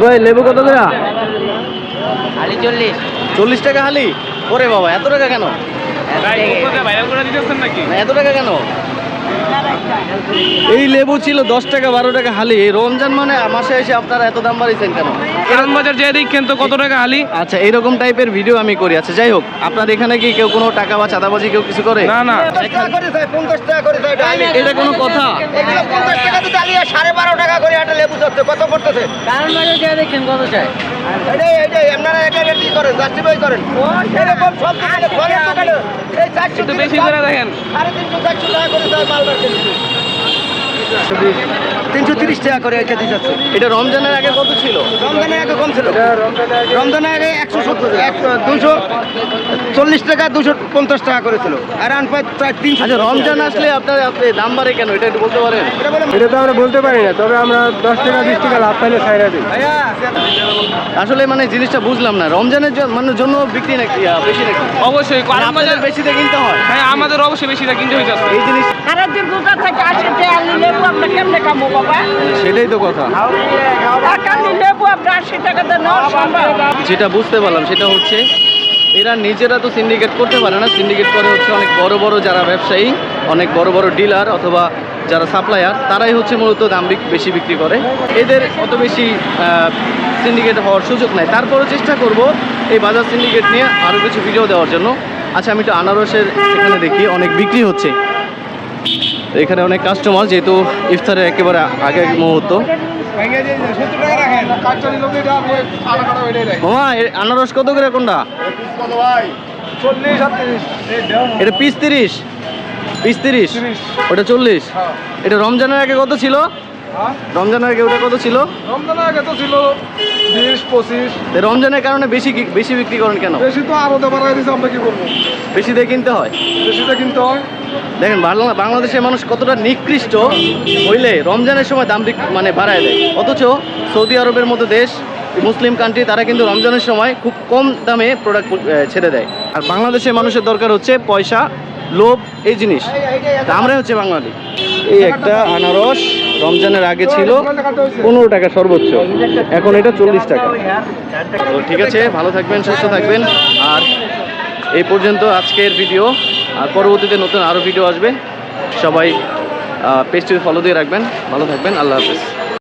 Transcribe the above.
ভাই লেবু কত করে? হালি 40। 40 টাকা হালি? ওরে বাবা, এত টাকা কেন? এত টাকা কেন? এই লেবু ছিল 10 টাকা 12 টাকা হালি। এই রমজান মানে মাসে এসে আপনারা এত দাম বাড়িয়েছেন কেন? কারণ বাজার যে দেখেন তো কত টাকা হালি। আচ্ছা, এইরকম টাইপের ভিডিও আমি করি। আচ্ছা যাই হোক, আপনার এখানে কি কেউ কোনো টাকা বা চাঁদাবাজি কেউ কিছু করে? না না, 50 টাকা করে দেয়। এটা কোনো কথা? এগুলো 50 টাকা তো ডালিয়া 12.5 টাকা করে একটা লেবু যাচ্ছে, কত পড়তেছে? কারণ বাজার যে দেখেন কত চাই। এটাই আপনারা এটা কি করেন, জাস্টিফাই করেন। এরকম সব দোকানে ফলের দোকানে এই 400 একটু বেশি করে দেখেন। 350 টাকা করে দেয় মাল বাড়ছে। 330 টাকা করে এটা দিচ্ছে। এটা রমজানের আগে কত ছিল? রমজানের আগে কম ছিল। রমজানের আগে 240 টাকা 250 টাকা করেছিল। আর আন প্রায় 300। আচ্ছা, রমজান আসলে আপনার দাম বাড়ে কেন, এটা একটু বলতে পারেন? এটা তো আমরা বলতে পারি না, তবে আমরা 10 টাকা 20 টাকা লাভ পাইলে ছাইরা দিই। আসলে মানে জিনিসটা বুঝলাম না, রমজানের জন্য বিক্রি নাকি বেশি নাকি? অবশ্যই মানে কারণ আপনাদের বাজার বেশিতে কিনতে হয় হ্যাঁ, আমাদের অবশ্যই বেশি টাকা কিনতে হইতাছে। এই জিনিস। সারাদিন রোজা থেকে আসে যে আলু লেবু আমরা কেমনে খাবো বাবা? সেটাই তো কথা। এক আলু লেবু আমরা 80 টাকাতে নেওয়া সম্ভব? যেটা বুঝতে পারলাম সেটা হচ্ছে এরা নিজেরা তো সিন্ডিকেট করতে পারে না, সিন্ডিকেট করে হচ্ছে অনেক বড় বড় যারা ব্যবসায়ী, অনেক বড় বড় ডিলার অথবা যারা সাপ্লায়ার, তারাই হচ্ছে মূলত দাম বেশি বিক্রি করে। এদের অত বেশি সিন্ডিকেট হওয়ার সুযোগ নাই। তারপরও চেষ্টা করব এই বাজার সিন্ডিকেট নিয়ে আরও কিছু ভিডিও দেওয়ার জন্য। আচ্ছা, আমি একটু আনারসের এখানে দেখি অনেক বিক্রি হচ্ছে এখানে, অনেক কাস্টমার, যেহেতু ইফতারের একেবারে আগের মুহূর্ত। মামা, আনারস কত করে কোনটা? এটা পিস 30, পিস 30, ওটা 40। এটা রমজানের আগে কত ছিল? রমজানের আগে ওটা কত ছিল? রমজানের আগে তো ছিল 20-25। রমজানের কারণে বেশি বিক্রি করেন কেন? বেশি তো আরো তো বাড়াই দিছে, আমরা কি করবো? বেশি দিয়ে কিনতে হয়। বেশিটা কিনতে হয়। দেখেন বাংলাদেশের মানুষ কতটা নিকৃষ্ট হইলে রমজানের সময় দাম মানে বাড়ায় দেয়, অথচ সৌদি আরবের মতো দেশ, মুসলিম কান্ট্রি, তারা কিন্তু রমজানের সময় খুব কম দামে প্রোডাক্ট ছেড়ে দেয়। আর বাংলাদেশের মানুষের দরকার হচ্ছে পয়সা, লোভ, এই জিনিস। আমরাই হচ্ছে বাঙালি। এই একটা আনারস রমজানের আগে ছিল 15 টাকা সর্বোচ্চ, এখন এটা 40 টাকা। তো ঠিক আছে, ভালো থাকবেন, সুস্থ থাকবেন। আর এই পর্যন্ত আজকের ভিডিও। আর পরবর্তীতে নতুন আরও ভিডিও আসবে। সবাই পেজটি ফলো দিয়ে রাখবেন। ভালো থাকবেন, আল্লাহ হাফেজ।